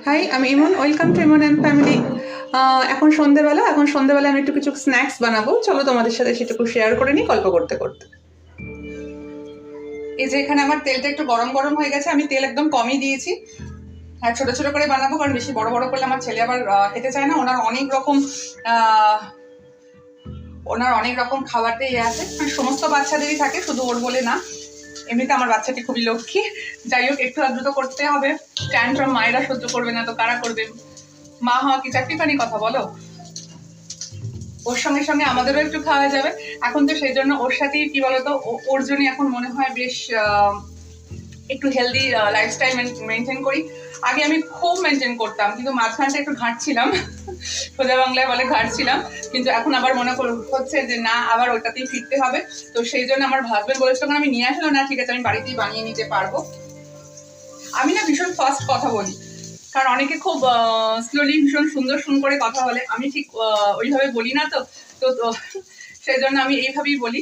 High, আমি Emon. Welcome to Emon and family. এখন সন্ধেবেলা আমি একটু কিছু স্ন্যাক্স বানাবো। চলো তোমাদের সাথে সেটুকু শেয়ার করে নিই গল্প করতে করতে। এই যে এখানে আমার তেলটা একটু গরম গরম হয়ে গেছে, আমি তেল একদম কমই দিয়েছি। হ্যাঁ, ছোট ছোট করে বানাবো, কারণ বেশি বড় বড় করলে আমার ছেলে আবার খেতে চায় না। ওনার অনেক রকম খাবারতে ইয়ে আছে, মানে সমস্ত বাচ্চাদেরই থাকে, শুধু ওর বলে না। এমনিতে আমার বাচ্চাটি খুবই লক্ষ্মী। যাই হোক, একটু আদ্রুত করতে হবে। ট্যান্ট্রাম মায়েরা সহ্য করবে না তো কারা করবে? মা হওয়া কি চাকরিখানি কথা বলো? ওর সঙ্গে সঙ্গে আমাদেরও একটু খাওয়া যাবে। এখন তো সেই জন্য ওর সাথেই কি বলতো, ওর জন্য এখন মনে হয় বেশ একটু হেলদি লাইফস্টাইল মেনটেন করি। আগে আমি খুব মেনটেন করতাম, কিন্তু মাঝখানটা একটু ঘাঁটছিলাম, সোজা বাংলায় বলে ঘাঁটছিলাম। কিন্তু এখন আবার মনে হচ্ছে যে না, আবার ওটাতেই ফিরতে হবে। তো সেই জন্য আমার হাজবেন্ড বলেছিল, তখন আমি নিয়ে আসলাম, না ঠিক আছে আমি বাড়িতেই বানিয়ে নিতে পারবো। আমি না ভীষণ ফাস্ট কথা বলি, কারণ অনেকে খুব স্লোলি ভীষণ সুন্দর করে কথা বলে, আমি ঠিক ওইভাবে বলি না। তো তো সেই জন্য আমি এইভাবেই বলি।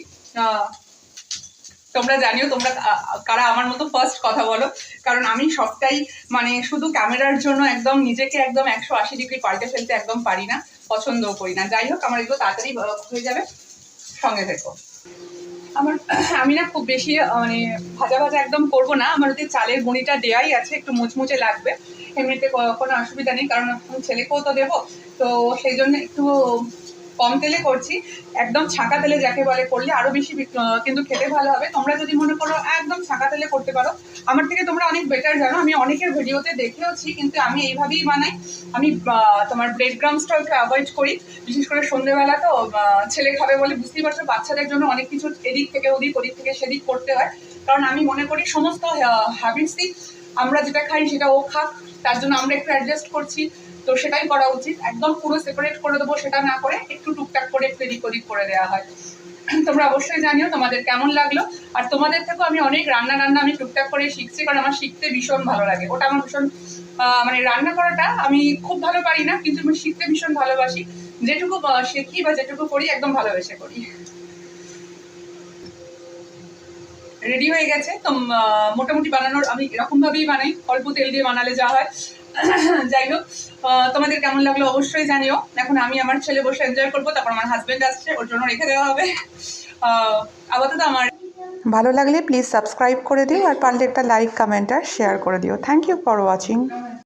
তোমরা জানিও তোমরা কারা আমার মতো ফার্স্ট কথা বলো, কারণ আমি সবটাই মানে শুধু ক্যামেরার জন্য একদম নিজেকে একদম 180 ডিগ্রি পাল্টে ফেলতে একদম পারি না, পছন্দও করি না। যাই হোক, আমার এগুলো তাড়াতাড়ি হয়ে যাবে, সঙ্গে থেকো। আমি না খুব বেশি মানে ভাজা ভাজা একদম করবো না। আমার ওতে চালের গুঁড়িটা দেওয়াই আছে, একটু মুচমুচে লাগবে, এমনিতে কোনো অসুবিধা নেই, কারণ ছেলেকেও তো দেবো। তো সেই জন্য একটু কম তেলে করছি, একদম ছাঁকা তেলে যাকে বলে করলে আরো বেশি কিন্তু খেতে ভালো হবে। তোমরা যদি মনে করো একদম ছাঁকা তেলে করতে পারো, আমার থেকে তোমরা অনেক বেটার জানো। আমি অনেকের ভিডিওতে দেখেওছি, কিন্তু আমি এইভাবেই বানাই। আমি তোমার ব্রেড ক্রামসটা একটু অ্যাভয়েড করি, বিশেষ করে সন্ধ্যেবেলা। তো ছেলে খাবে বলে, বুঝতেই পারছো, বাচ্চাদের জন্য অনেক কিছু এদিক থেকে ওদিক, ওদিক থেকে সেদিক করতে হয়। কারণ আমি মনে করি সমস্ত হ্যাবিটসই, আমরা যেটা খাই সেটা ও খাক, তার জন্য আমরা একটু অ্যাডজাস্ট করছি। তো সেটাই করা উচিত। একদম পুরো সেপারেট করে দেবো সেটা না করে, একটু টুকটাক করে একটু এদিক ওদিক করে দেওয়া হয়। তোমরা অবশ্যই জানিও তোমাদের কেমন লাগলো। আর তোমাদের থেকেও আমি অনেক রান্না আমি টুকটাক করে শিখছি, কারণ আমার শিখতে ভীষণ ভালো লাগে। ওটা আমার ভীষণ মানে রান্না করাটা আমি খুব ভালো পারি না, কিন্তু আমি শিখতে ভীষণ ভালোবাসি। যেটুকু শিখি বা যেটুকু করি একদম ভালোবেসে করি। রেডি হয়ে গেছে তো। মোটামুটি বানানোর আমি এরকম ভাবেই বানাই, অল্প তেল দিয়ে বানালে যা হয়। যাই হোক, তোমাদের কেমন লাগলো অবশ্যই জানিও। এখন আমি আমার ছেলে বসে এনজয় করবো, তারপর আমার হাজবেন্ড আসছে, ওর জন্য রেখে দেওয়া হবে। আপাতত আমার ভালো লাগলে প্লিজ সাবস্ক্রাইব করে দিও, আর পারলে একটা লাইক, কমেন্ট আর শেয়ার করে দিও। Thank you for watching.